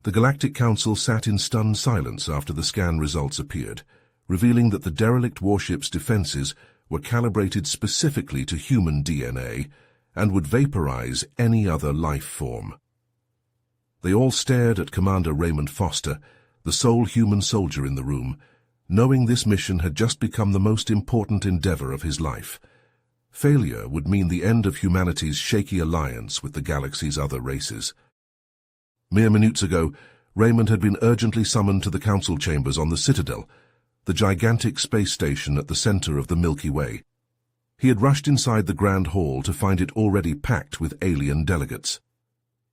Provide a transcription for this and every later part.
The Galactic Council sat in stunned silence after the scan results appeared, revealing that the derelict warship's defenses were calibrated specifically to human DNA and would vaporize any other life form. They all stared at Commander Raymond Foster, the sole human soldier in the room, knowing this mission had just become the most important endeavor of his life. Failure would mean the end of humanity's shaky alliance with the galaxy's other races. Mere minutes ago, Raymond had been urgently summoned to the council chambers on the Citadel, the gigantic space station at the center of the Milky Way. He had rushed inside the Grand Hall to find it already packed with alien delegates.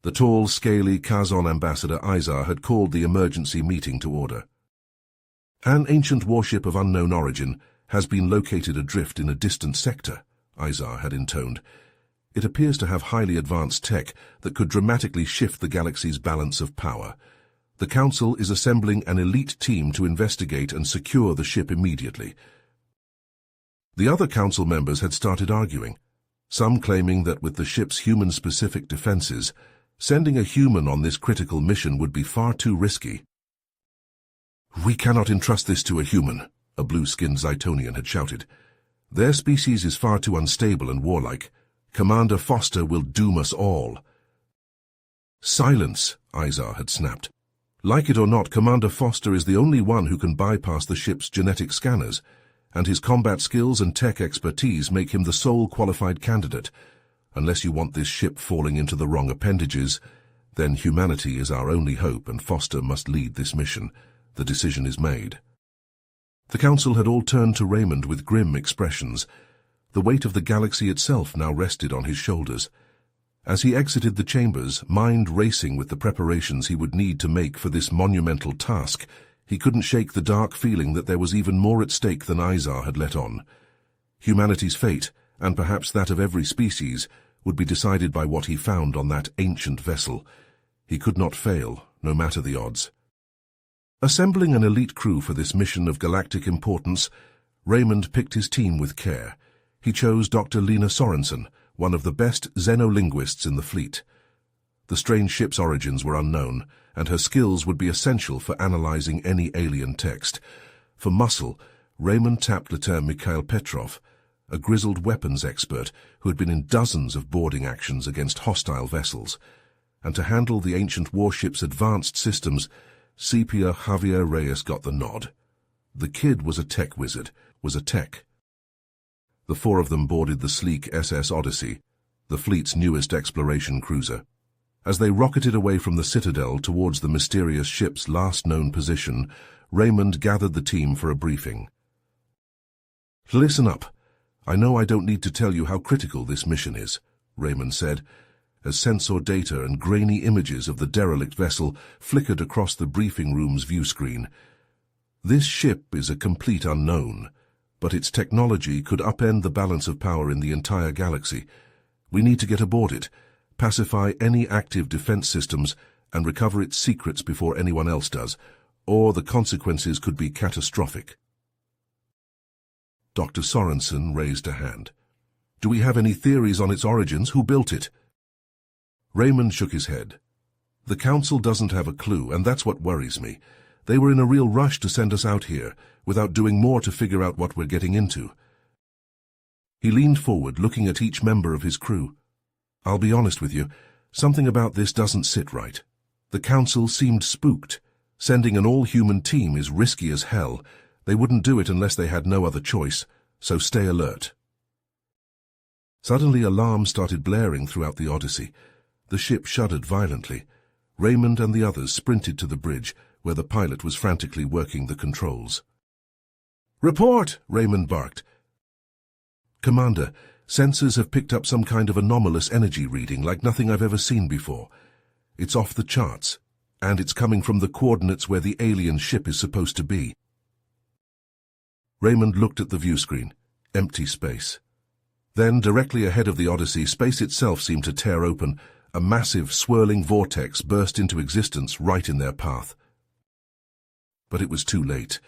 The tall, scaly Kazon ambassador Izar had called the emergency meeting to order. An ancient warship of unknown origin has been located adrift in a distant sector, Izar had intoned. It appears to have highly advanced tech that could dramatically shift the galaxy's balance of power. The Council is assembling an elite team to investigate and secure the ship immediately. The other Council members had started arguing, some claiming that with the ship's human-specific defenses, sending a human on this critical mission would be far too risky. "We cannot entrust this to a human," a blue-skinned Zytonian had shouted. "Their species is far too unstable and warlike. Commander Foster will doom us all." "Silence," Izar had snapped. "Like it or not, Commander Foster is the only one who can bypass the ship's genetic scanners, and his combat skills and tech expertise make him the sole qualified candidate. Unless you want this ship falling into the wrong appendages, then humanity is our only hope and Foster must lead this mission. The decision is made." The Council had all turned to Raymond with grim expressions. The weight of the galaxy itself now rested on his shoulders. As he exited the chambers, mind racing with the preparations he would need to make for this monumental task, he couldn't shake the dark feeling that there was even more at stake than Izar had let on. Humanity's fate, and perhaps that of every species, would be decided by what he found on that ancient vessel. He could not fail, no matter the odds. Assembling an elite crew for this mission of galactic importance, Raymond picked his team with care. He chose Dr. Lena Sorensen, one of the best xenolinguists in the fleet. The strange ship's origins were unknown, and her skills would be essential for analyzing any alien text. For muscle, Raymond tapped Lieutenant Mikhail Petrov, a grizzled weapons expert who had been in dozens of boarding actions against hostile vessels. And to handle the ancient warship's advanced systems, Sepia Javier Reyes got the nod. The kid was a tech wizard, was a tech. The four of them boarded the sleek SS Odyssey, the fleet's newest exploration cruiser. As they rocketed away from the Citadel towards the mysterious ship's last known position, Raymond gathered the team for a briefing. "Listen up. I know I don't need to tell you how critical this mission is," Raymond said, as sensor data and grainy images of the derelict vessel flickered across the briefing room's view screen. "This ship is a complete unknown, but its technology could upend the balance of power in the entire galaxy. We need to get aboard it, pacify any active defense systems, and recover its secrets before anyone else does, or the consequences could be catastrophic." Dr. Sorensen raised a hand. "Do we have any theories on its origins? Who built it?" Raymond shook his head. "The Council doesn't have a clue, and that's what worries me. They were in a real rush to send us out here, without doing more to figure out what we're getting into." He leaned forward, looking at each member of his crew. "I'll be honest with you, something about this doesn't sit right. The Council seemed spooked. Sending an all-human team is risky as hell. They wouldn't do it unless they had no other choice, so stay alert." Suddenly alarms started blaring throughout the Odyssey. The ship shuddered violently. Raymond and the others sprinted to the bridge, where the pilot was frantically working the controls. "Report!" Raymond barked. "Commander, sensors have picked up some kind of anomalous energy reading like nothing I've ever seen before. It's off the charts, and it's coming from the coordinates where the alien ship is supposed to be." Raymond looked at the view screen. Empty space. Then, directly ahead of the Odyssey, space itself seemed to tear open. A massive, swirling vortex burst into existence right in their path. But it was too late.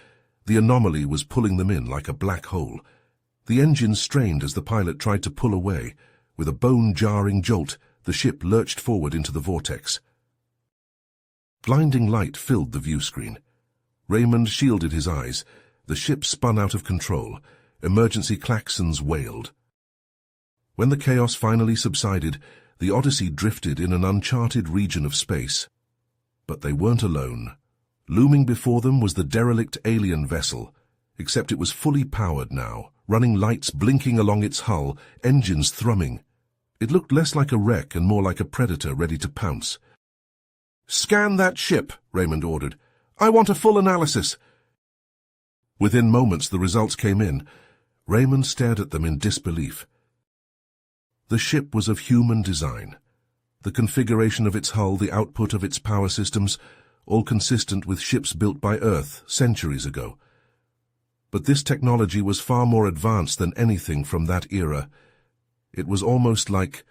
The anomaly was pulling them in like a black hole. The engines strained as the pilot tried to pull away. With a bone-jarring jolt, the ship lurched forward into the vortex. Blinding light filled the view screen. Raymond shielded his eyes. The ship spun out of control. Emergency klaxons wailed. When the chaos finally subsided, the Odyssey drifted in an uncharted region of space. But they weren't alone. Looming before them was the derelict alien vessel, except it was fully powered now, running lights blinking along its hull, engines thrumming. It looked less like a wreck and more like a predator ready to pounce. "Scan that ship," Raymond ordered. "I want a full analysis." Within moments the results came in. Raymond stared at them in disbelief. The ship was of human design. The configuration of its hull, the output of its power systems, all consistent with ships built by Earth centuries ago. But this technology was far more advanced than anything from that era. It was almost like...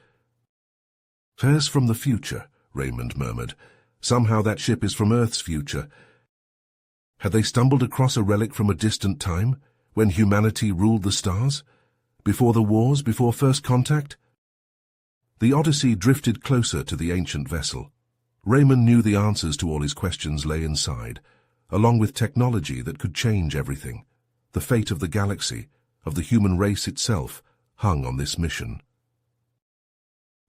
"There's from the future," Raymond murmured. "Somehow that ship is from Earth's future." Had they stumbled across a relic from a distant time, when humanity ruled the stars? Before the wars, before first contact? The Odyssey drifted closer to the ancient vessel. Raymond knew the answers to all his questions lay inside, along with technology that could change everything. The fate of the galaxy, of the human race itself, hung on this mission.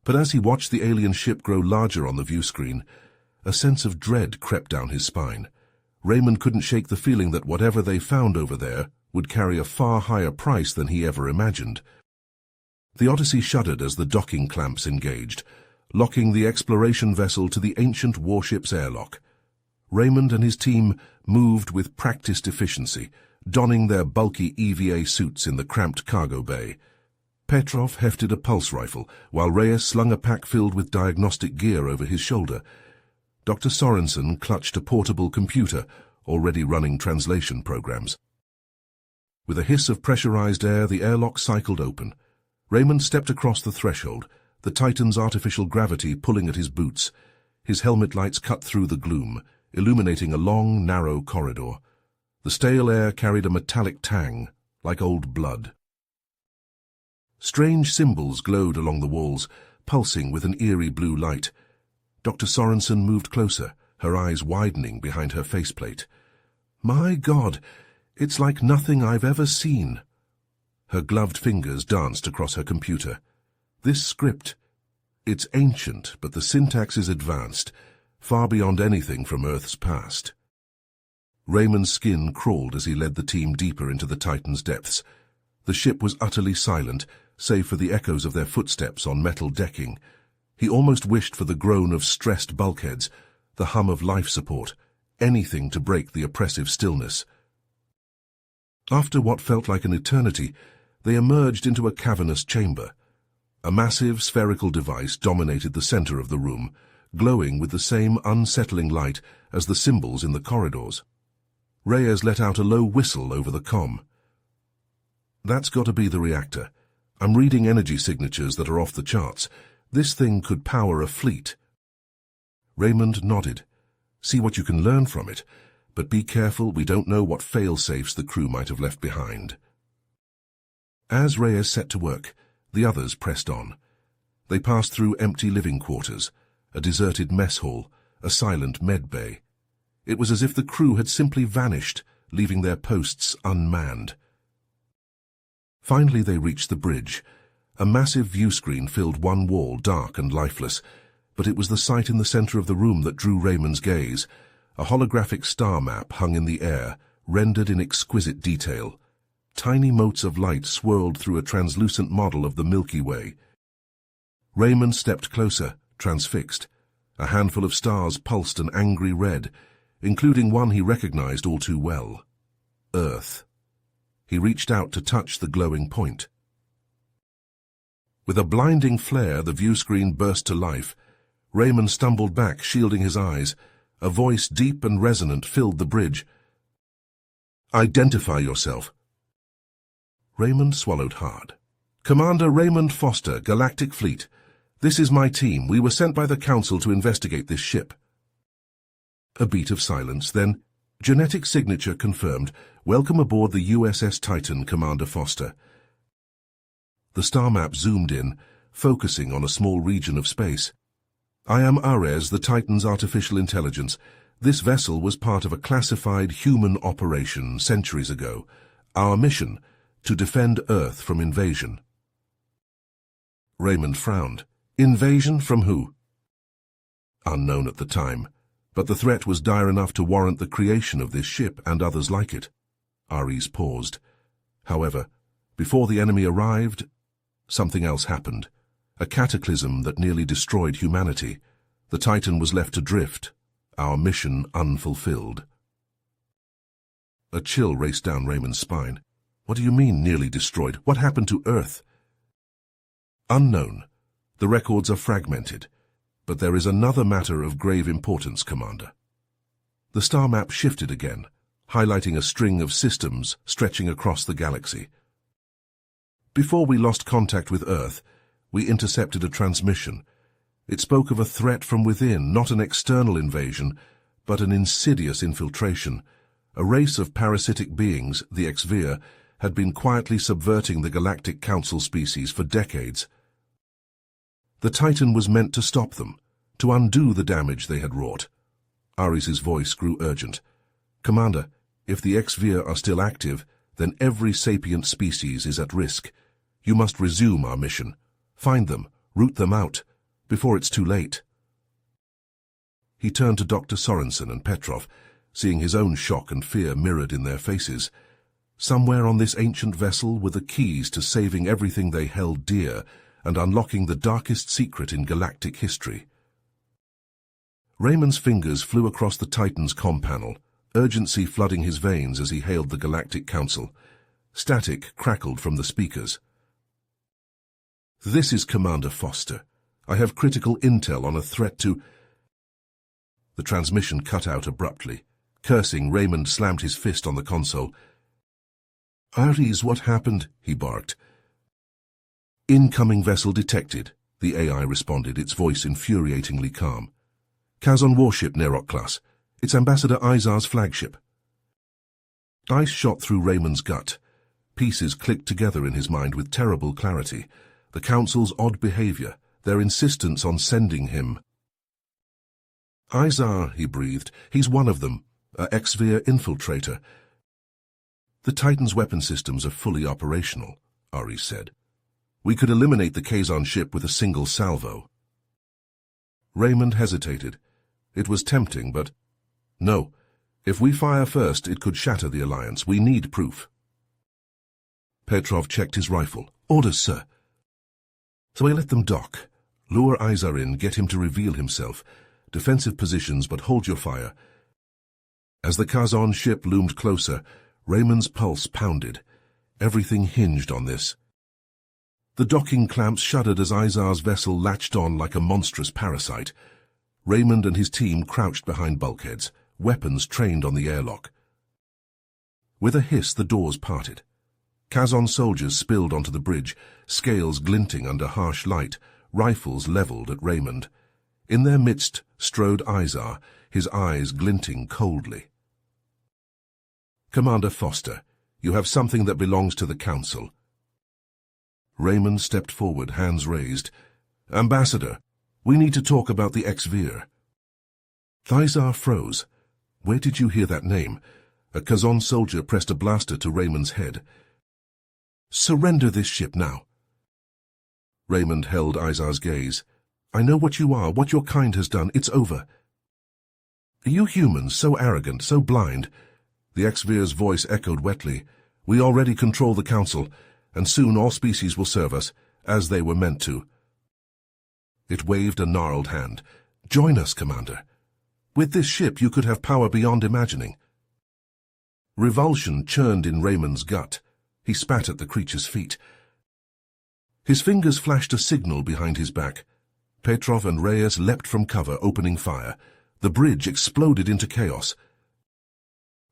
But as he watched the alien ship grow larger on the view screen, a sense of dread crept down his spine. Raymond couldn't shake the feeling that whatever they found over there would carry a far higher price than he ever imagined. The Odyssey shuddered as the docking clamps engaged, locking the exploration vessel to the ancient warship's airlock. Raymond and his team moved with practiced efficiency, donning their bulky EVA suits in the cramped cargo bay. Petrov hefted a pulse rifle, while Reyes slung a pack filled with diagnostic gear over his shoulder. Dr. Sorensen clutched a portable computer, already running translation programs. With a hiss of pressurized air, the airlock cycled open. Raymond stepped across the threshold, the Titan's artificial gravity pulling at his boots. His helmet lights cut through the gloom, illuminating a long, narrow corridor. The stale air carried a metallic tang, like old blood. Strange symbols glowed along the walls, pulsing with an eerie blue light. Dr. Sorensen moved closer, her eyes widening behind her faceplate. "My God, it's like nothing I've ever seen." Her gloved fingers danced across her computer. "This script, it's ancient, but the syntax is advanced, far beyond anything from Earth's past." Raymond's skin crawled as he led the team deeper into the Titan's depths. The ship was utterly silent, save for the echoes of their footsteps on metal decking. He almost wished for the groan of stressed bulkheads, the hum of life support, anything to break the oppressive stillness. After what felt like an eternity, they emerged into a cavernous chamber. A massive spherical device dominated the center of the room, glowing with the same unsettling light as the symbols in the corridors. Reyes let out a low whistle over the comm. "That's got to be the reactor. I'm reading energy signatures that are off the charts. This thing could power a fleet." Raymond nodded. "See what you can learn from it, but be careful, we don't know what fail-safes the crew might have left behind." As Reyes set to work, the others pressed on. They passed through empty living quarters, a deserted mess hall, a silent med bay. It was as if the crew had simply vanished, leaving their posts unmanned. Finally they reached the bridge. A massive view screen filled one wall, dark and lifeless, but it was the sight in the center of the room that drew Raymond's gaze. A holographic star map hung in the air, rendered in exquisite detail. Tiny motes of light swirled through a translucent model of the Milky Way. Raymond stepped closer, transfixed. A handful of stars pulsed an angry red, including one he recognized all too well. Earth. He reached out to touch the glowing point. With a blinding flare, the view screen burst to life. Raymond stumbled back, shielding his eyes. A voice deep and resonant filled the bridge. "Identify yourself." Raymond swallowed hard. "Commander Raymond Foster, Galactic Fleet. This is my team. We were sent by the Council to investigate this ship." A beat of silence, then, "Genetic signature confirmed. Welcome aboard the USS Titan, Commander Foster." The star map zoomed in, focusing on a small region of space. "I am Ares, the Titan's artificial intelligence. This vessel was part of a classified human operation centuries ago. Our mission, to defend Earth from invasion. Raymond frowned. Invasion from who? Unknown at the time, but the threat was dire enough to warrant the creation of this ship and others like it. Ares paused. However, before the enemy arrived, something else happened. A cataclysm that nearly destroyed humanity. The Titan was left adrift, our mission unfulfilled. A chill raced down Raymond's spine. What do you mean, nearly destroyed? What happened to Earth? Unknown. The records are fragmented. But there is another matter of grave importance, Commander. The star map shifted again, highlighting a string of systems stretching across the galaxy. Before we lost contact with Earth, we intercepted a transmission. It spoke of a threat from within, not an external invasion, but an insidious infiltration. A race of parasitic beings, the HFY, had been quietly subverting the Galactic Council species for decades. The Titan was meant to stop them, to undo the damage they had wrought. Ares's voice grew urgent. Commander, if the HFY are still active, then every sapient species is at risk. You must resume our mission. Find them, root them out, before it's too late. He turned to Dr. Sorensen and Petrov, seeing his own shock and fear mirrored in their faces. Somewhere on this ancient vessel were the keys to saving everything they held dear and unlocking the darkest secret in galactic history. Raymond's fingers flew across the Titan's comm panel, urgency flooding his veins as he hailed the Galactic Council. Static crackled from the speakers. This is Commander Foster. I have critical intel on a threat to... The transmission cut out abruptly. Cursing, Raymond slammed his fist on the console. Ares, what happened? He barked. Incoming vessel detected, the AI responded, its voice infuriatingly calm. Kazon Warship, Nerok class. It's Ambassador Izar's flagship. Ice shot through Raymond's gut. Pieces clicked together in his mind with terrible clarity. The Council's odd behavior, their insistence on sending him. Izar, he breathed. He's one of them, a HFY infiltrator. The Titan's weapon systems are fully operational, Ares said. We could eliminate the Kazon ship with a single salvo. Raymond hesitated. It was tempting, but... No. If we fire first, it could shatter the alliance. We need proof. Petrov checked his rifle. Orders, sir. So I let them dock. Lure Izar in, get him to reveal himself. Defensive positions, but hold your fire. As the Kazon ship loomed closer, Raymond's pulse pounded. Everything hinged on this. The docking clamps shuddered as Izar's vessel latched on like a monstrous parasite. Raymond and his team crouched behind bulkheads, weapons trained on the airlock. With a hiss, the doors parted. Kazon soldiers spilled onto the bridge, scales glinting under harsh light, rifles leveled at Raymond. In their midst strode Izar, his eyes glinting coldly. Commander Foster, you have something that belongs to the Council. Raymond stepped forward, hands raised. Ambassador, we need to talk about the HFY. Izar froze. Where did you hear that name? A Kazon soldier pressed a blaster to Raymond's head. Surrender this ship now. Raymond held Izar's gaze. I know what you are, what your kind has done. It's over. Are you humans so arrogant, so blind? The HFY's voice echoed wetly. We already control the Council, and soon all species will serve us, as they were meant to. It waved a gnarled hand. Join us, Commander. With this ship you could have power beyond imagining. Revulsion churned in Raymond's gut. He spat at the creature's feet. His fingers flashed a signal behind his back. Petrov and Reyes leapt from cover, opening fire. The bridge exploded into chaos.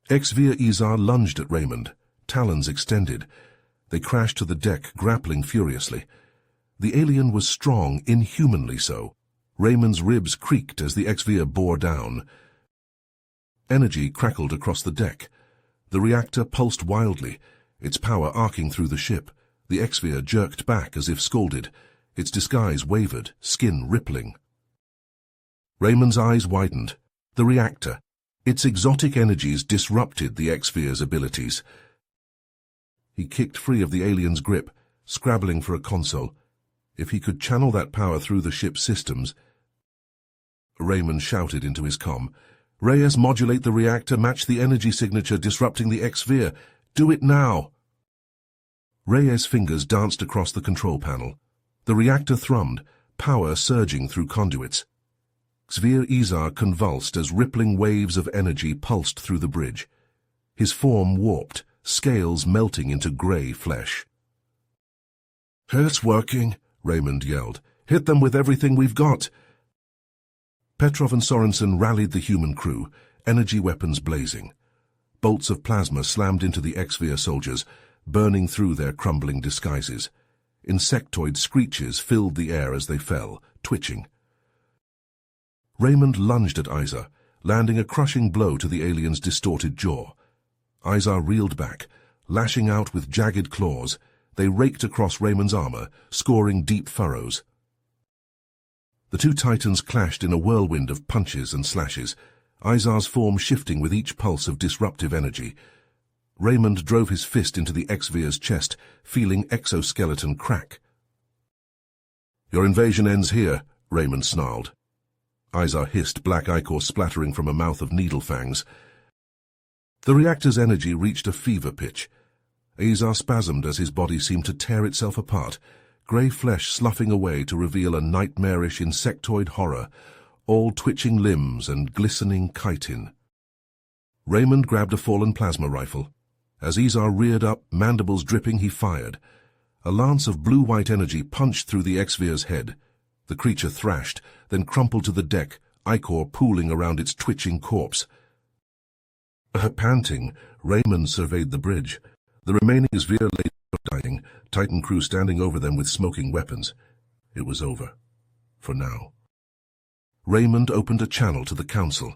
HFY Izar lunged at Raymond, talons extended. They crashed to the deck, grappling furiously. The alien was strong, inhumanly so. Raymond's ribs creaked as the HFY bore down. Energy crackled across the deck. The reactor pulsed wildly, its power arcing through the ship. The HFY jerked back as if scalded. Its disguise wavered, skin rippling. Raymond's eyes widened. The reactor. Its exotic energies disrupted the X-Sphere's abilities. He kicked free of the alien's grip, scrabbling for a console. If he could channel that power through the ship's systems... Raymond shouted into his comm. "Reyes, modulate the reactor, match the energy signature disrupting the X-Sphere. Do it now!" Reyes' fingers danced across the control panel. The reactor thrummed, power surging through conduits. Xvir Izar convulsed as rippling waves of energy pulsed through the bridge. His form warped, scales melting into grey flesh. "It's working," Raymond yelled. "Hit them with everything we've got." Petrov and Sorensen rallied the human crew, energy weapons blazing. Bolts of plasma slammed into the X-Sphere soldiers, burning through their crumbling disguises. Insectoid screeches filled the air as they fell, twitching. Raymond lunged at Izar, landing a crushing blow to the alien's distorted jaw. Izar reeled back, lashing out with jagged claws. They raked across Raymond's armor, scoring deep furrows. The two titans clashed in a whirlwind of punches and slashes, Izar's form shifting with each pulse of disruptive energy. Raymond drove his fist into the X-Sphere's chest, feeling exoskeleton crack. "Your invasion ends here," Raymond snarled. Izar hissed, black ichor splattering from a mouth of needle fangs. The reactor's energy reached a fever pitch. Izar spasmed as his body seemed to tear itself apart, grey flesh sloughing away to reveal a nightmarish insectoid horror, all twitching limbs and glistening chitin. Raymond grabbed a fallen plasma rifle. As Izar reared up, mandibles dripping, he fired. A lance of blue-white energy punched through the X-Sphere's head. The creature thrashed, then crumpled to the deck, ichor pooling around its twitching corpse. Panting, Raymond surveyed the bridge. The remaining Xvir lay dying, Titan crew standing over them with smoking weapons. It was over. For now. Raymond opened a channel to the Council.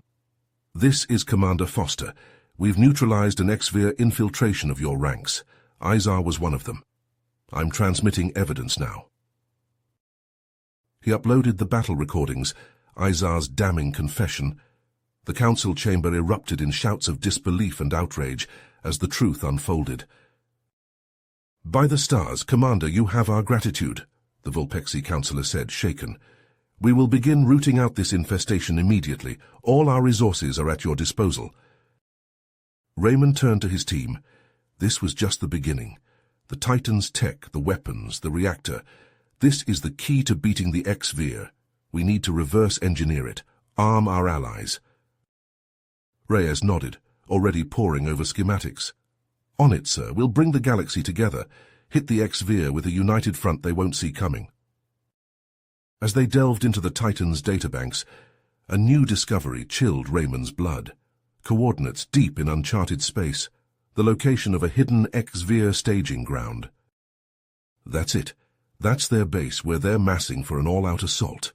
"This is Commander Foster. We've neutralized an Xvir infiltration of your ranks. Izar was one of them. I'm transmitting evidence now." He uploaded the battle recordings, Izar's damning confession. The council chamber erupted in shouts of disbelief and outrage as the truth unfolded. "By the stars, Commander, you have our gratitude," the Vulpexi councillor said, shaken. "We will begin rooting out this infestation immediately. All our resources are at your disposal." Raymond turned to his team. This was just the beginning. The Titan's tech, the weapons, the reactor. This is the key to beating the X-Sphere. We need to reverse engineer it, arm our allies. Reyes nodded, already poring over schematics. "On it, sir. We'll bring the galaxy together, hit the X-Sphere with a united front they won't see coming." As they delved into the Titan's databanks, a new discovery chilled Raymond's blood. Coordinates deep in uncharted space, the location of a hidden X-Sphere staging ground. That's it. That's their base, where they're massing for an all-out assault.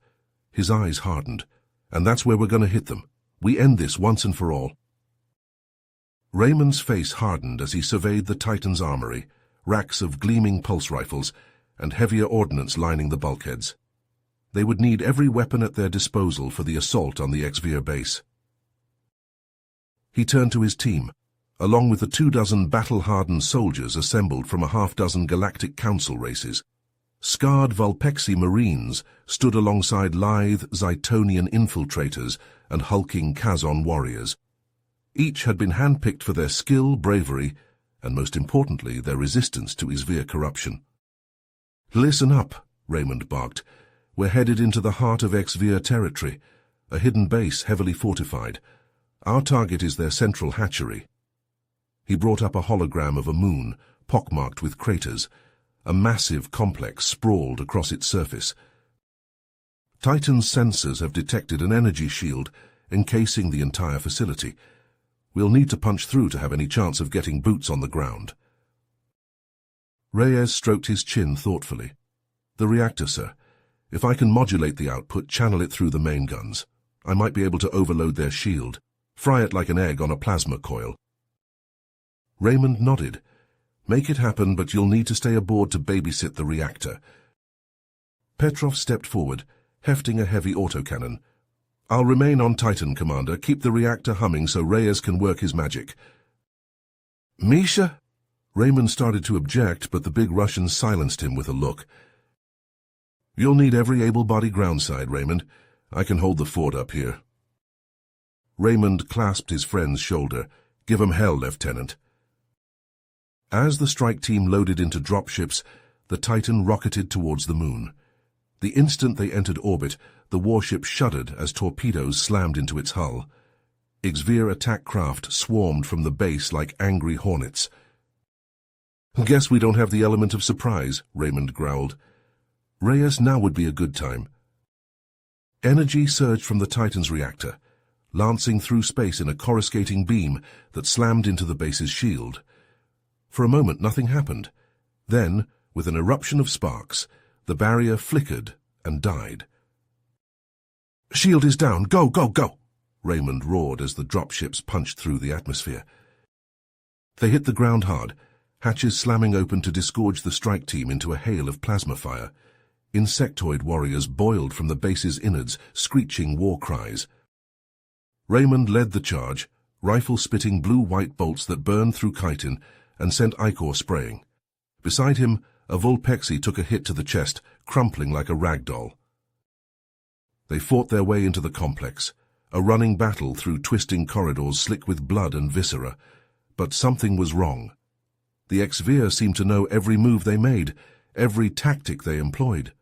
His eyes hardened. "And that's where we're going to hit them. We end this once and for all." Raymond's face hardened as he surveyed the Titan's armory, racks of gleaming pulse rifles, and heavier ordnance lining the bulkheads. They would need every weapon at their disposal for the assault on the X-Sphere base. He turned to his team, along with the 24 battle-hardened soldiers assembled from a half-dozen Galactic Council races. Scarred Vulpexi Marines stood alongside lithe Zytonian infiltrators and hulking Kazon warriors. Each had been handpicked for their skill, bravery, and most importantly, their resistance to Xvir corruption. "Listen up," Raymond barked. "We're headed into the heart of Xvir territory, a hidden base heavily fortified. Our target is their central hatchery." He brought up a hologram of a moon, pockmarked with craters. A massive complex sprawled across its surface. Titan's sensors have detected an energy shield encasing the entire facility. We'll need to punch through to have any chance of getting boots on the ground. Reyes stroked his chin thoughtfully. "The reactor, sir. If I can modulate the output, channel it through the main guns. I might be able to overload their shield, fry it like an egg on a plasma coil." Raymond nodded. "Make it happen, but you'll need to stay aboard to babysit the reactor." Petrov stepped forward, hefting a heavy autocannon. I'll remain on Titan, Commander. Keep the reactor humming so Reyes can work his magic. Misha? Raymond started to object, but the big Russian silenced him with a look. You'll need every able-bodied groundside, Raymond. I can hold the fort up here. Raymond clasped his friend's shoulder. Give 'em hell, Lieutenant. As the strike team loaded into dropships, the Titan rocketed towards the moon. The instant they entered orbit, the warship shuddered as torpedoes slammed into its hull. Xvir attack craft swarmed from the base like angry hornets. Guess we don't have the element of surprise, Raymond growled. Reyes, now would be a good time. Energy surged from the Titan's reactor, lancing through space in a coruscating beam that slammed into the base's shield. For a moment, nothing happened. Then, with an eruption of sparks, the barrier flickered and died. Shield is down. Go, go, go! Raymond roared as the dropships punched through the atmosphere. They hit the ground hard, hatches slamming open to disgorge the strike team into a hail of plasma fire. Insectoid warriors boiled from the base's innards, screeching war cries. Raymond led the charge, rifle spitting blue-white bolts that burned through chitin and sent ichor spraying. Beside him, a Vulpexi took a hit to the chest, crumpling like a rag doll. They fought their way into the complex, a running battle through twisting corridors slick with blood and viscera. But something was wrong. The Xvir seemed to know every move they made, every tactic they employed.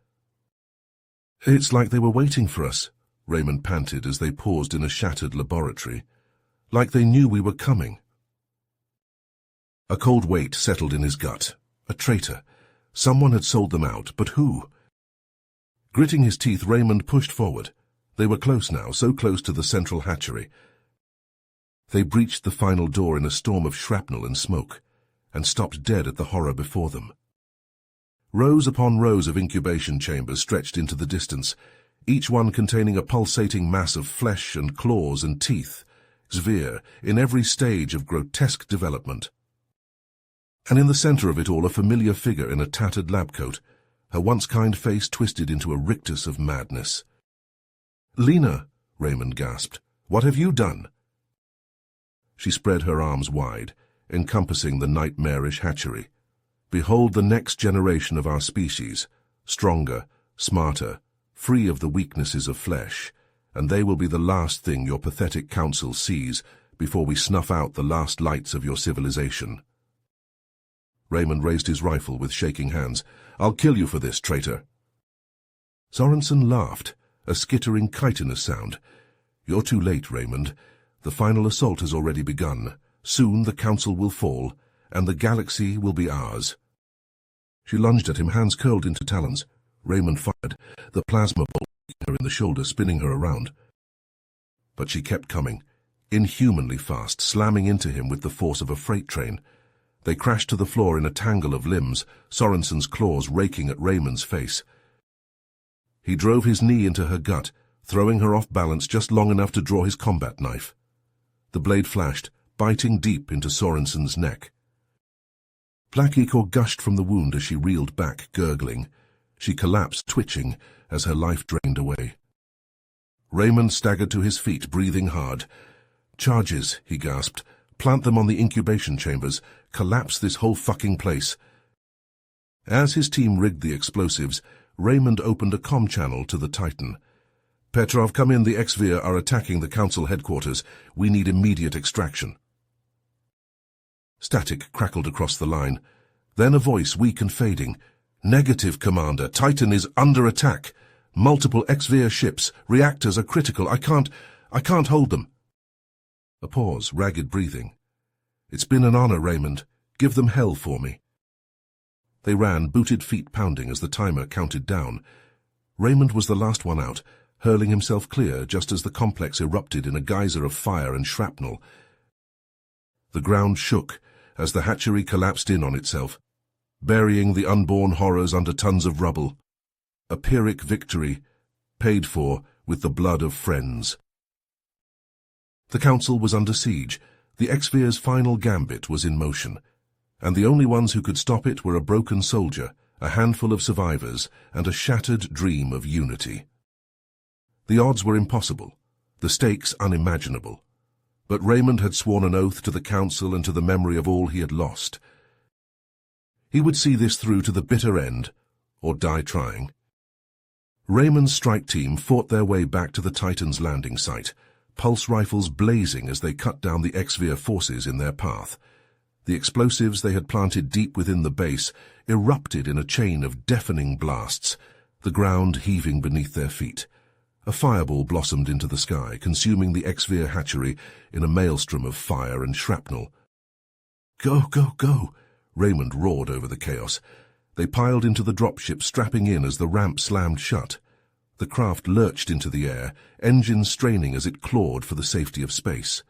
It's like they were waiting for us, Raymond panted as they paused in a shattered laboratory. Like they knew we were coming. A cold weight settled in his gut. A traitor. Someone had sold them out, but who? Gritting his teeth, Raymond pushed forward. They were close now, so close to the central hatchery. They breached the final door in a storm of shrapnel and smoke, and stopped dead at the horror before them. Rows upon rows of incubation chambers stretched into the distance, each one containing a pulsating mass of flesh and claws and teeth, Xvir, in every stage of grotesque development. And in the center of it all, a familiar figure in a tattered lab coat, her once kind face twisted into a rictus of madness. "Lena," Raymond gasped, "what have you done?" She spread her arms wide, encompassing the nightmarish hatchery. "Behold the next generation of our species, stronger, smarter, free of the weaknesses of flesh, and they will be the last thing your pathetic council sees before we snuff out the last lights of your civilization." Raymond raised his rifle with shaking hands. "I'll kill you for this, traitor." Sorensen laughed, a skittering chitinous sound. "You're too late, Raymond. The final assault has already begun. Soon the council will fall, and the galaxy will be ours." She lunged at him, hands curled into talons. Raymond fired, the plasma bolt hitting her in the shoulder, spinning her around. But she kept coming, inhumanly fast, slamming into him with the force of a freight train. They crashed to the floor in a tangle of limbs, Sorensen's claws raking at Raymond's face. He drove his knee into her gut, throwing her off balance just long enough to draw his combat knife. The blade flashed, biting deep into Sorensen's neck. Black ichor gushed from the wound as she reeled back, gurgling. She collapsed, twitching, as her life drained away. Raymond staggered to his feet, breathing hard. "Charges," he gasped. "Plant them on the incubation chambers. Collapse this whole fucking place." As his team rigged the explosives, Raymond opened a comm channel to the Titan. "Petrov, come in. The Xvir are attacking the council headquarters. We need immediate extraction." Static crackled across the line. Then a voice, weak and fading. "Negative, Commander. Titan is under attack. Multiple Xvir ships. Reactors are critical. I can't hold them." A pause, ragged breathing. "It's been an honor, Raymond. Give them hell for me." They ran, booted feet pounding as the timer counted down. Raymond was the last one out, hurling himself clear just as the complex erupted in a geyser of fire and shrapnel. The ground shook as the hatchery collapsed in on itself, burying the unborn horrors under tons of rubble. A Pyrrhic victory, paid for with the blood of friends. The council was under siege. The Xvir's final gambit was in motion, and the only ones who could stop it were a broken soldier, a handful of survivors, and a shattered dream of unity. The odds were impossible. The stakes unimaginable. But Raymond had sworn an oath to the Council and to the memory of all he had lost. He would see this through to the bitter end, or die trying. Raymond's strike team fought their way back to the Titan's landing site, pulse rifles blazing as they cut down the HFY forces in their path. The explosives they had planted deep within the base erupted in a chain of deafening blasts, the ground heaving beneath their feet. A fireball blossomed into the sky, consuming the HFY hatchery in a maelstrom of fire and shrapnel. "Go, go, go!" Raymond roared over the chaos. They piled into the dropship, strapping in as the ramp slammed shut. The craft lurched into the air, engines straining as it clawed for the safety of space.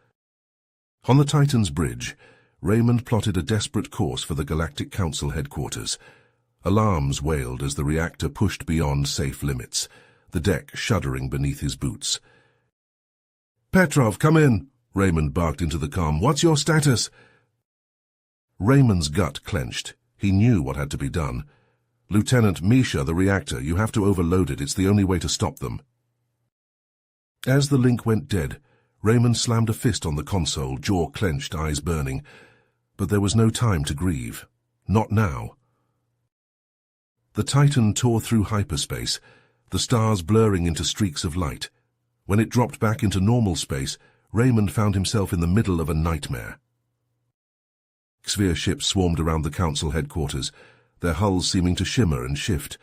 On the Titan's bridge, Raymond plotted a desperate course for the Galactic Council headquarters. Alarms wailed as the reactor pushed beyond safe limits, the deck shuddering beneath his boots. "Petrov, come in!" Raymond barked into the comm. "What's your status?" Raymond's gut clenched. He knew what had to be done. "Lieutenant, Misha, the reactor, you have to overload it. It's the only way to stop them." As the link went dead, Raymond slammed a fist on the console, jaw clenched, eyes burning. But there was no time to grieve. Not now. The Titan tore through hyperspace, the stars blurring into streaks of light. When it dropped back into normal space, Raymond found himself in the middle of a nightmare. HFY ships swarmed around the Council headquarters, their hulls seeming to shimmer and shift,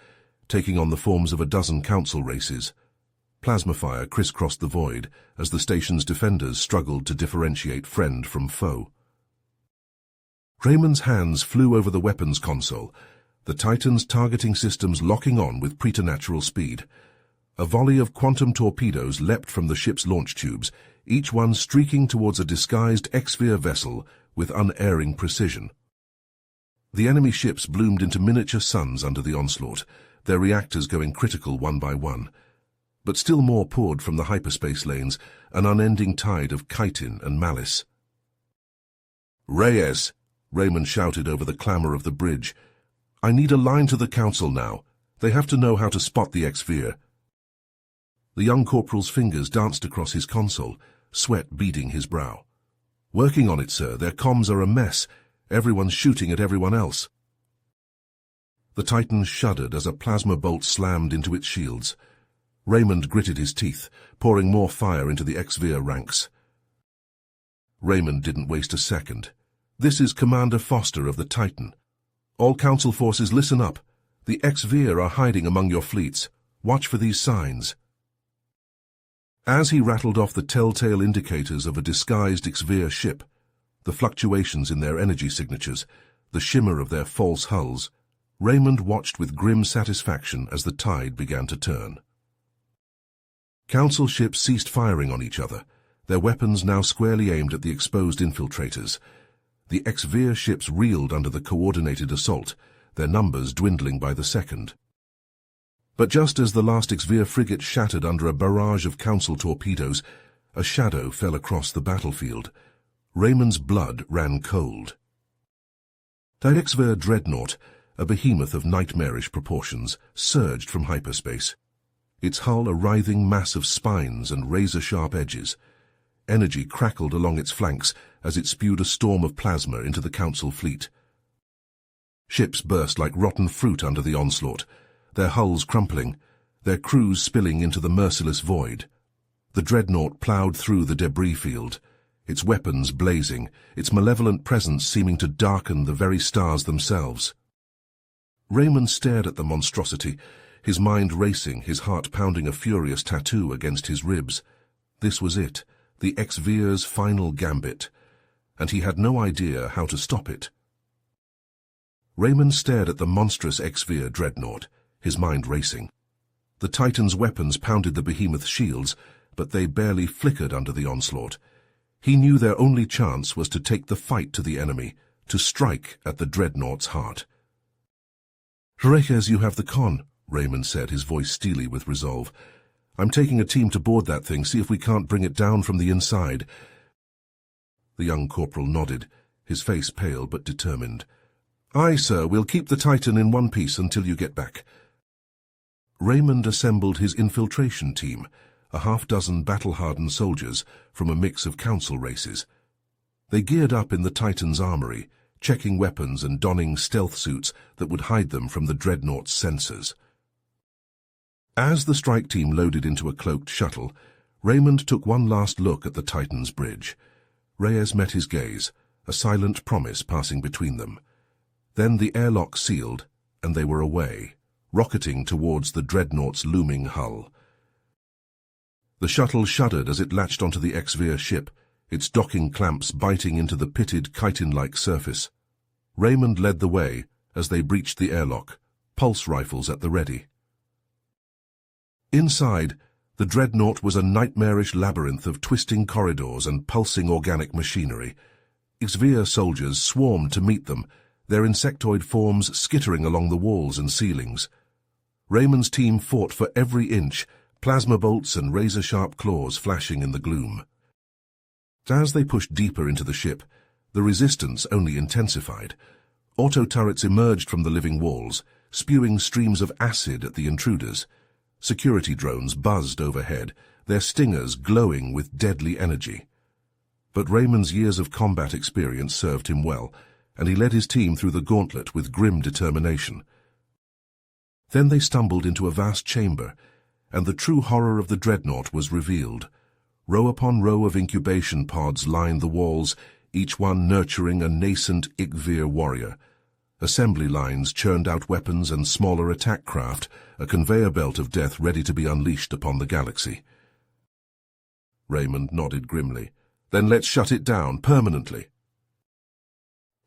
taking on the forms of a dozen Council races. Plasma fire crisscrossed the void as the station's defenders struggled to differentiate friend from foe. Raymond's hands flew over the weapons console, the Titan's targeting systems locking on with preternatural speed. A volley of quantum torpedoes leapt from the ship's launch tubes, each one streaking towards a disguised HFY vessel with unerring precision. The enemy ships bloomed into miniature suns under the onslaught, their reactors going critical one by one. But still more poured from the hyperspace lanes, an unending tide of chitin and malice. "Reyes!" Raymond shouted over the clamor of the bridge. "I need a line to the Council now. They have to know how to spot the HFY." The young corporal's fingers danced across his console, sweat beading his brow. "Working on it, sir. Their comms are a mess. Everyone's shooting at everyone else." The Titan shuddered as a plasma bolt slammed into its shields. Raymond gritted his teeth, pouring more fire into the HFY ranks. Raymond didn't waste a second. "This is Commander Foster of the Titan. All Council forces, listen up. The HFY are hiding among your fleets. Watch for these signs." As he rattled off the telltale indicators of a disguised HFY ship, the fluctuations in their energy signatures, the shimmer of their false hulls, Raymond watched with grim satisfaction as the tide began to turn. Council ships ceased firing on each other, their weapons now squarely aimed at the exposed infiltrators. The HFY ships reeled under the coordinated assault, their numbers dwindling by the second. But just as the last HFY frigate shattered under a barrage of Council torpedoes, a shadow fell across the battlefield. Raymond's blood ran cold. The HFY dreadnought, a behemoth of nightmarish proportions, surged from hyperspace. Its hull a writhing mass of spines and razor-sharp edges. Energy crackled along its flanks as it spewed a storm of plasma into the Council fleet. Ships burst like rotten fruit under the onslaught, their hulls crumpling, their crews spilling into the merciless void. The dreadnought ploughed through the debris field, its weapons blazing, its malevolent presence seeming to darken the very stars themselves. Raymond stared at the monstrosity, his mind racing, his heart pounding a furious tattoo against his ribs. This was it, the HFY's final gambit, and he had no idea how to stop it. Raymond stared at the monstrous HFY dreadnought, his mind racing. The Titan's weapons pounded the behemoth's shields, but they barely flickered under the onslaught. He knew their only chance was to take the fight to the enemy, to strike at the dreadnought's heart. "Reyes, you have the con," Raymond said, his voice steely with resolve. "I'm taking a team to board that thing, see if we can't bring it down from the inside." The young corporal nodded, his face pale but determined. "Aye, sir, we'll keep the Titan in one piece until you get back." Raymond assembled his infiltration team, a half-dozen battle-hardened soldiers from a mix of council races. They geared up in the Titan's armory, checking weapons and donning stealth suits that would hide them from the dreadnought's sensors. As the strike team loaded into a cloaked shuttle, Raymond took one last look at the Titan's bridge. Reyes met his gaze, a silent promise passing between them. Then the airlock sealed, and they were away, rocketing towards the dreadnought's looming hull. The shuttle shuddered as it latched onto the HFY ship, its docking clamps biting into the pitted chitin-like surface. Raymond led the way as they breached the airlock, pulse rifles at the ready. Inside, the dreadnought was a nightmarish labyrinth of twisting corridors and pulsing organic machinery. HFY soldiers swarmed to meet them, their insectoid forms skittering along the walls and ceilings. Raymond's team fought for every inch, plasma bolts and razor-sharp claws flashing in the gloom. As they pushed deeper into the ship, the resistance only intensified. Auto-turrets emerged from the living walls, spewing streams of acid at the intruders. Security drones buzzed overhead, their stingers glowing with deadly energy. But Raymond's years of combat experience served him well, and he led his team through the gauntlet with grim determination. Then they stumbled into a vast chamber, and the true horror of the dreadnought was revealed. Row upon row of incubation pods lined the walls, each one nurturing a nascent HFY warrior. Assembly lines churned out weapons and smaller attack craft, a conveyor belt of death ready to be unleashed upon the galaxy. Raymond nodded grimly. Then let's shut it down permanently.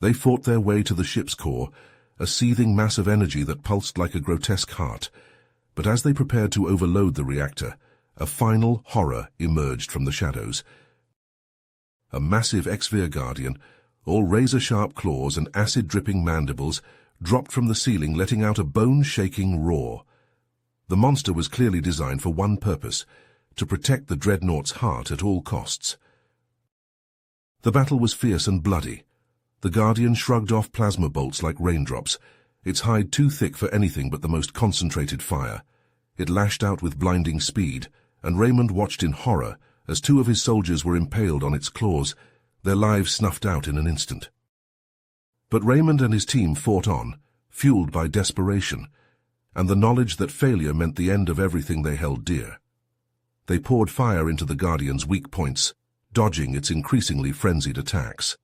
They fought their way to the ship's core, a seething mass of energy that pulsed like a grotesque heart. But as they prepared to overload the reactor, a final horror emerged from the shadows. A massive HFY Guardian, all razor-sharp claws and acid-dripping mandibles, dropped from the ceiling, letting out a bone-shaking roar. The monster was clearly designed for one purpose, to protect the dreadnought's heart at all costs. The battle was fierce and bloody. The Guardian shrugged off plasma bolts like raindrops, its hide too thick for anything but the most concentrated fire. It lashed out with blinding speed, and Raymond watched in horror as two of his soldiers were impaled on its claws, their lives snuffed out in an instant. But Raymond and his team fought on, fueled by desperation, and the knowledge that failure meant the end of everything they held dear. They poured fire into the Guardian's weak points, dodging its increasingly frenzied attacks.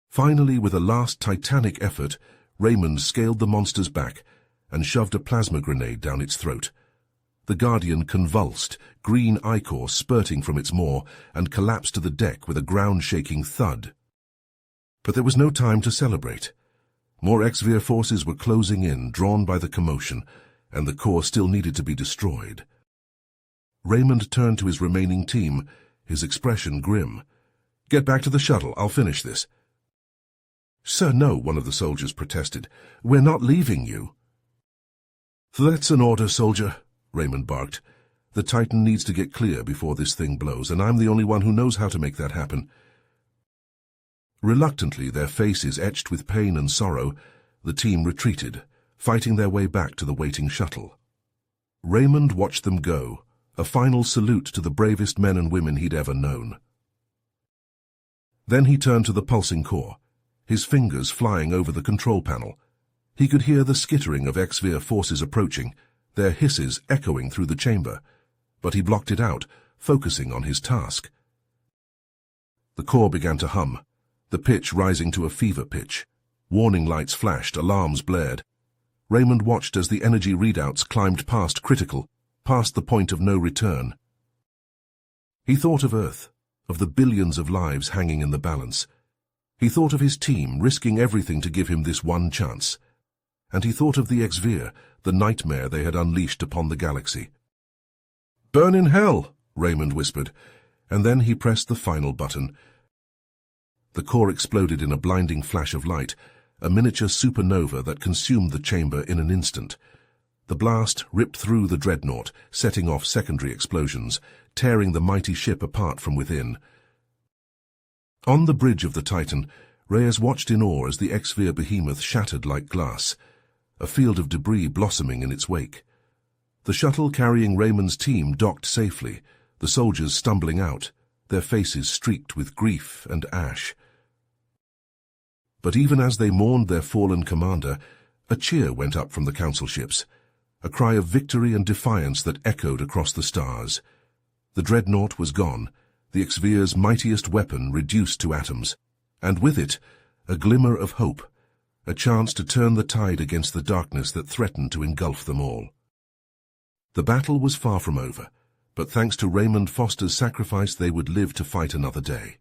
Finally, with a last titanic effort, Raymond scaled the monster's back and shoved a plasma grenade down its throat. The Guardian convulsed, green ichor spurting from its maw, and collapsed to the deck with a ground-shaking thud. But there was no time to celebrate. More HFY forces were closing in, drawn by the commotion, and the core still needed to be destroyed. Raymond turned to his remaining team, his expression grim. "Get back to the shuttle, I'll finish this." "Sir, no," one of the soldiers protested. "We're not leaving you." "That's an order, soldier," Raymond barked. "The Titan needs to get clear before this thing blows, and I'm the only one who knows how to make that happen." Reluctantly, their faces etched with pain and sorrow, the team retreated, fighting their way back to the waiting shuttle. Raymond watched them go, a final salute to the bravest men and women he'd ever known. Then he turned to the pulsing core, his fingers flying over the control panel. He could hear the skittering of HFY forces approaching, their hisses echoing through the chamber, but he blocked it out, focusing on his task. The core began to hum, the pitch rising to a fever pitch. Warning lights flashed, alarms blared. Raymond watched as the energy readouts climbed past critical, past the point of no return. He thought of Earth, of the billions of lives hanging in the balance. He thought of his team risking everything to give him this one chance. And he thought of the HFY, the nightmare they had unleashed upon the galaxy. "Burn in hell," Raymond whispered, and then he pressed the final button. The core exploded in a blinding flash of light, a miniature supernova that consumed the chamber in an instant. The blast ripped through the dreadnought, setting off secondary explosions, tearing the mighty ship apart from within. On the bridge of the Titan, Reyes watched in awe as the HFY behemoth shattered like glass, a field of debris blossoming in its wake. The shuttle carrying Raymond's team docked safely, the soldiers stumbling out, their faces streaked with grief and ash. But even as they mourned their fallen commander, a cheer went up from the council ships, a cry of victory and defiance that echoed across the stars. The dreadnought was gone, the HFY's mightiest weapon reduced to atoms, and with it, a glimmer of hope, a chance to turn the tide against the darkness that threatened to engulf them all. The battle was far from over, but thanks to Raymond Foster's sacrifice they would live to fight another day.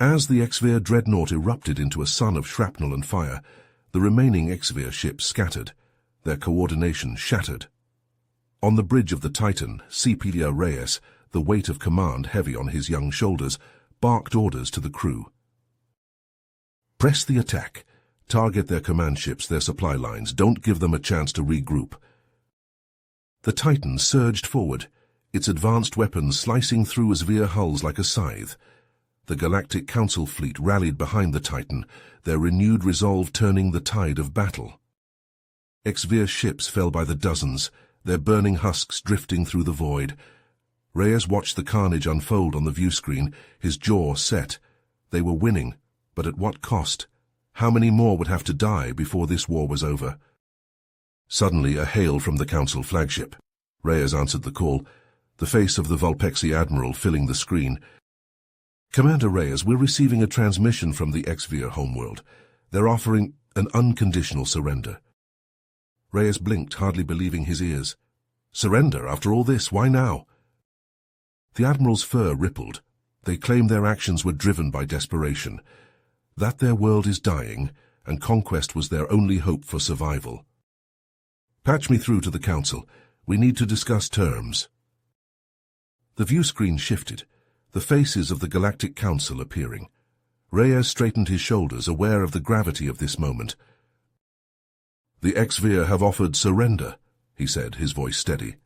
As the HFY dreadnought erupted into a sun of shrapnel and fire, the remaining HFY ships scattered, their coordination shattered. On the bridge of the Titan, Sepia Reyes, the weight of command heavy on his young shoulders, barked orders to the crew. Press the attack. Target their command ships, their supply lines. Don't give them a chance to regroup. The Titan surged forward, its advanced weapons slicing through HFY hulls like a scythe. The Galactic Council fleet rallied behind the Titan, their renewed resolve turning the tide of battle. HFY ships fell by the dozens, their burning husks drifting through the void. Reyes watched the carnage unfold on the viewscreen, his jaw set. They were winning, but at what cost? How many more would have to die before this war was over? Suddenly, a hail from the Council flagship. Reyes answered the call, the face of the Vulpexi admiral filling the screen. Commander Reyes, we're receiving a transmission from the HFY homeworld. They're offering an unconditional surrender. Reyes blinked, hardly believing his ears. Surrender? After all this, why now? The admiral's fur rippled. They claim their actions were driven by desperation, that their world is dying, and conquest was their only hope for survival. Patch me through to the Council. We need to discuss terms. The viewscreen shifted, the faces of the Galactic Council appearing. Reyes straightened his shoulders, aware of the gravity of this moment. The HFY have offered surrender, he said, his voice steady.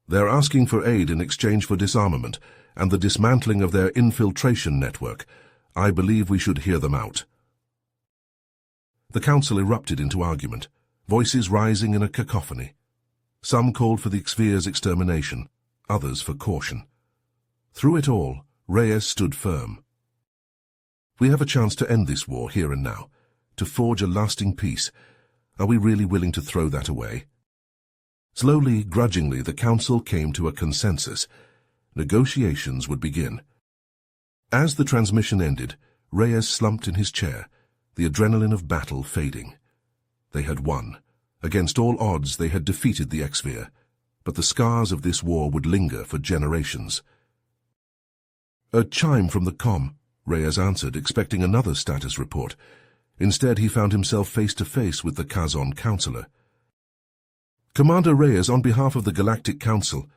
They're asking for aid in exchange for disarmament and the dismantling of their infiltration network. I believe we should hear them out. The Council erupted into argument, voices rising in a cacophony. Some called for the HFY's extermination, others for caution. Through it all, Reyes stood firm. We have a chance to end this war here and now, to forge a lasting peace. Are we really willing to throw that away? Slowly, grudgingly, the Council came to a consensus. Negotiations would begin. As the transmission ended, Reyes slumped in his chair, the adrenaline of battle fading. They had won. Against all odds, they had defeated the HFY, but the scars of this war would linger for generations. A chime from the comm, Reyes answered, expecting another status report. Instead, he found himself face to face with the Kazon counselor. Commander Reyes, on behalf of the Galactic Council,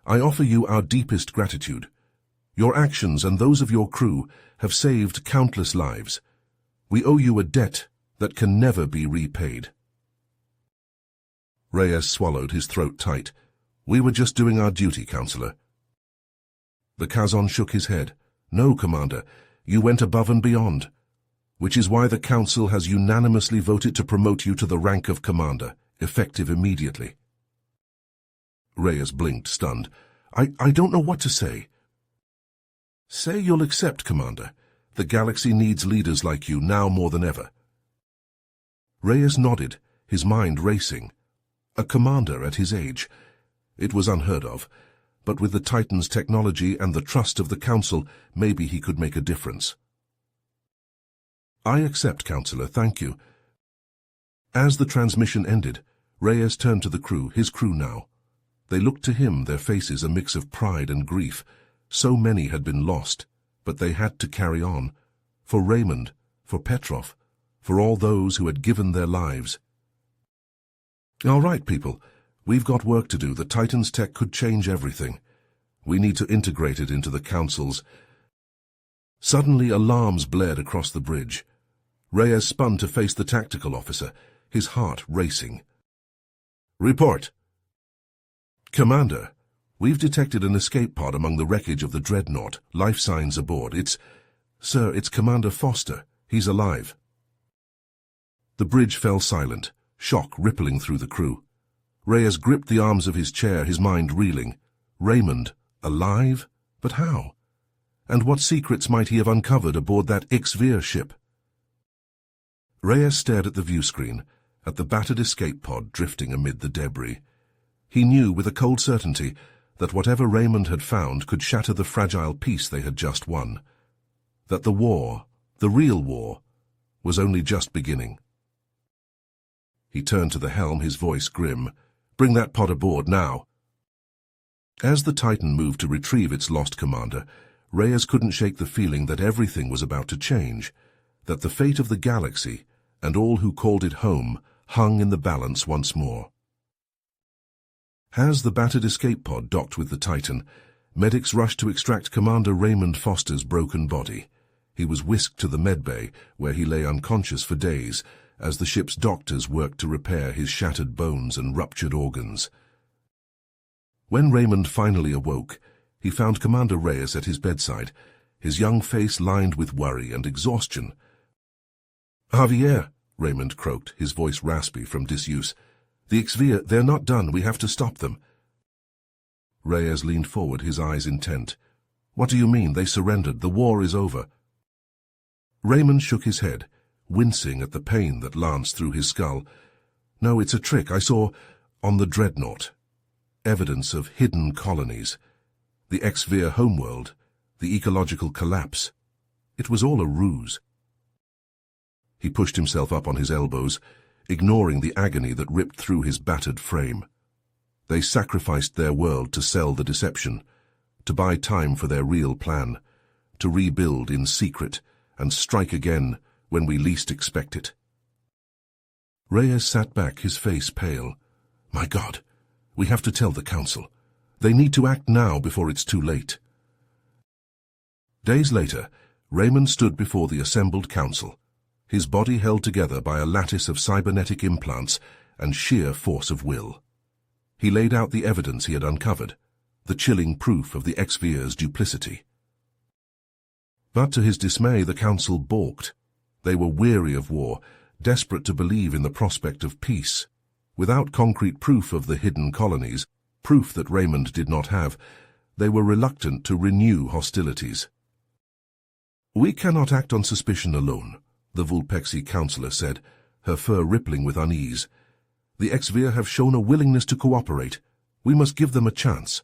I offer you our deepest gratitude. Your actions and those of your crew have saved countless lives. We owe you a debt that can never be repaid. Reyes swallowed, his throat tight. We were just doing our duty, Counselor. The Kazon shook his head. No, Commander, you went above and beyond, which is why the Council has unanimously voted to promote you to the rank of Commander, effective immediately. Reyes blinked, stunned. I don't know what to say. Say you'll accept, Commander. The galaxy needs leaders like you now more than ever. Reyes nodded, his mind racing. A commander at his age. It was unheard of, but with the Titan's technology and the trust of the Council, maybe he could make a difference. I accept, Counselor, thank you. As the transmission ended, Reyes turned to the crew, his crew now. They looked to him, their faces a mix of pride and grief. So many had been lost, but they had to carry on. For Raymond, for Petrov, for all those who had given their lives. All right, people, we've got work to do. The Titan's tech could change everything. We need to integrate it into the Council's. Suddenly, alarms blared across the bridge. Reyes spun to face the tactical officer, his heart racing. Report. Commander, we've detected an escape pod among the wreckage of the dreadnought. Life signs aboard. Sir, it's Commander Foster. He's alive. The bridge fell silent, shock rippling through the crew. Reyes gripped the arms of his chair, his mind reeling. Raymond, alive? But how? And what secrets might he have uncovered aboard that HFY ship? Reyes stared at the view screen, at the battered escape pod drifting amid the debris. He knew with a cold certainty that whatever Raymond had found could shatter the fragile peace they had just won. That the war, the real war, was only just beginning. He turned to the helm, his voice grim. "Bring that pod aboard now." As the Titan moved to retrieve its lost commander, Reyes couldn't shake the feeling that everything was about to change, that the fate of the galaxy and all who called it home hung in the balance once more. As the battered escape pod docked with the Titan, medics rushed to extract Commander Raymond Foster's broken body. He was whisked to the medbay, where he lay unconscious for days, as the ship's doctors worked to repair his shattered bones and ruptured organs. When Raymond finally awoke, he found Commander Reyes at his bedside, his young face lined with worry and exhaustion. "Javier," Raymond croaked, his voice raspy from disuse. "The HFY, they're not done. We have to stop them." Reyes leaned forward, his eyes intent. "What do you mean? They surrendered. The war is over." Raymond shook his head, wincing at the pain that lanced through his skull. "No, it's a trick. I saw, on the Dreadnought, evidence of hidden colonies. The HFY homeworld, the ecological collapse. It was all a ruse." He pushed himself up on his elbows, ignoring the agony that ripped through his battered frame. They sacrificed their world to sell the deception, to buy time for their real plan, to rebuild in secret and strike again when we least expect it. Reyes sat back, his face pale. "My God, we have to tell the Council. They need to act now before it's too late." Days later, Raymond stood before the assembled Council, his body held together by a lattice of cybernetic implants and sheer force of will. He laid out the evidence he had uncovered, the chilling proof of the HFY's duplicity. But to his dismay, the Council balked. They were weary of war, desperate to believe in the prospect of peace. Without concrete proof of the hidden colonies, proof that Raymond did not have, they were reluctant to renew hostilities. "We cannot act on suspicion alone," the Vulpexi councillor said, her fur rippling with unease. "The HFY have shown a willingness to cooperate. We must give them a chance."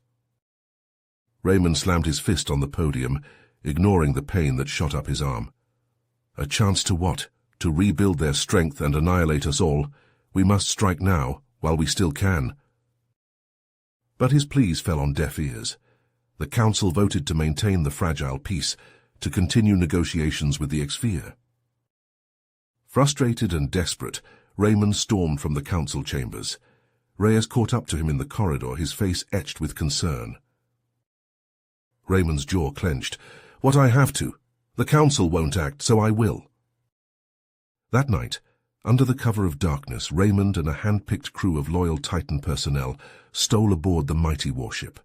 Raymond slammed his fist on the podium, ignoring the pain that shot up his arm. "A chance to what? To rebuild their strength and annihilate us all. We must strike now, while we still can." But his pleas fell on deaf ears. The Council voted to maintain the fragile peace, to continue negotiations with the HFY. Frustrated and desperate, Raymond stormed from the Council chambers. Reyes caught up to him in the corridor, his face etched with concern. Raymond's jaw clenched. "What I have to. The Council won't act, so I will." That night, under the cover of darkness, Raymond and a hand-picked crew of loyal Titan personnel stole aboard the mighty warship.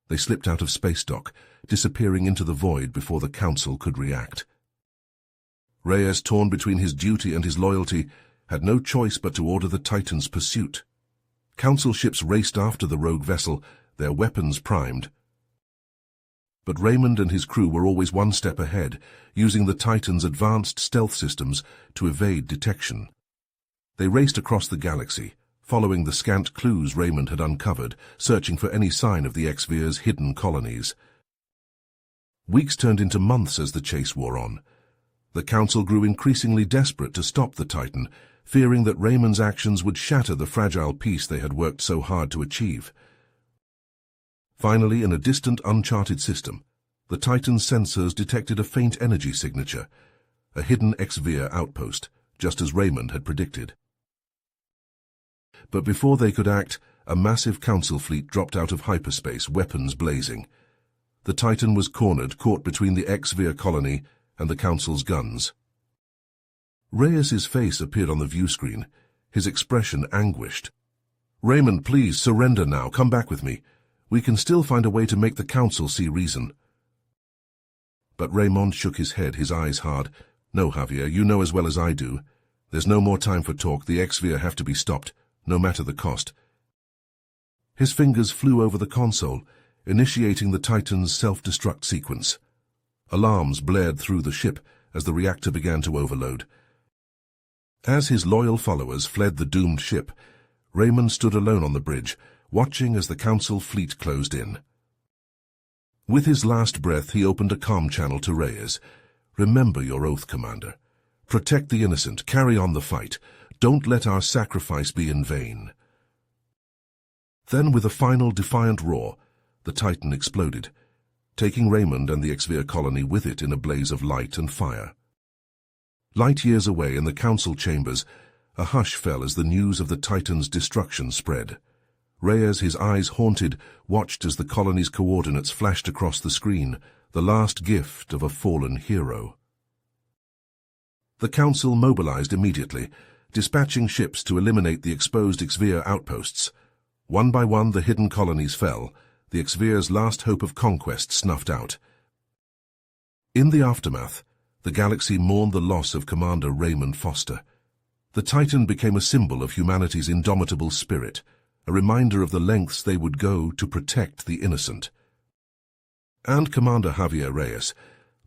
They slipped out of space dock, disappearing into the void before the Council could react. Reyes, torn between his duty and his loyalty, had no choice but to order the Titan's pursuit. Council ships raced after the rogue vessel, their weapons primed. But Raymond and his crew were always one step ahead, using the Titan's advanced stealth systems to evade detection. They raced across the galaxy, following the scant clues Raymond had uncovered, searching for any sign of the HFY's hidden colonies. Weeks turned into months as the chase wore on. The Council grew increasingly desperate to stop the Titan, fearing that Raymond's actions would shatter the fragile peace they had worked so hard to achieve. Finally, in a distant, uncharted system, the Titan's sensors detected a faint energy signature, a hidden HFY outpost, just as Raymond had predicted. But before they could act, a massive Council fleet dropped out of hyperspace, weapons blazing. The Titan was cornered, caught between the HFY colony and the Council's guns. Reyes's face appeared on the view screen, his expression anguished. "Raymond, please, surrender now. Come back with me. We can still find a way to make the Council see reason." But Raymond shook his head, his eyes hard. "No, Javier, you know as well as I do. There's no more time for talk. The HFY have to be stopped, no matter the cost. His fingers flew over the console, initiating the Titan's self-destruct sequence. Alarms blared through the ship as the reactor began to overload. As his loyal followers fled the doomed ship, Raymond stood alone on the bridge, watching as the Council fleet closed in. With his last breath, he opened a comm channel to Reyes. "Remember your oath, Commander. Protect the innocent, carry on the fight. Don't let our sacrifice be in vain." Then, with a final defiant roar, the Titan exploded, taking Raymond and the Exvir colony with it in a blaze of light and fire. Light years away in the Council chambers, a hush fell as the news of the Titan's destruction spread. Reyes, his eyes haunted, watched as the colony's coordinates flashed across the screen, the last gift of a fallen hero. The Council mobilized immediately, dispatching ships to eliminate the exposed Exvir outposts. One by one, the hidden colonies fell, the Exvir's last hope of conquest snuffed out. In the aftermath, the galaxy mourned the loss of Commander Raymond Foster. The Titan became a symbol of humanity's indomitable spirit, a reminder of the lengths they would go to protect the innocent. And Commander Javier Reyes,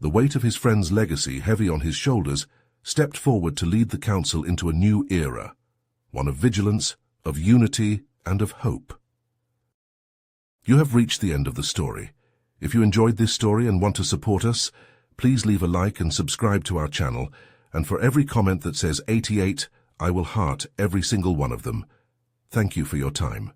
the weight of his friend's legacy heavy on his shoulders, stepped forward to lead the Council into a new era, one of vigilance, of unity, and of hope. You have reached the end of the story. If you enjoyed this story and want to support us, please leave a like and subscribe to our channel, and for every comment that says 88, I will heart every single one of them. Thank you for your time.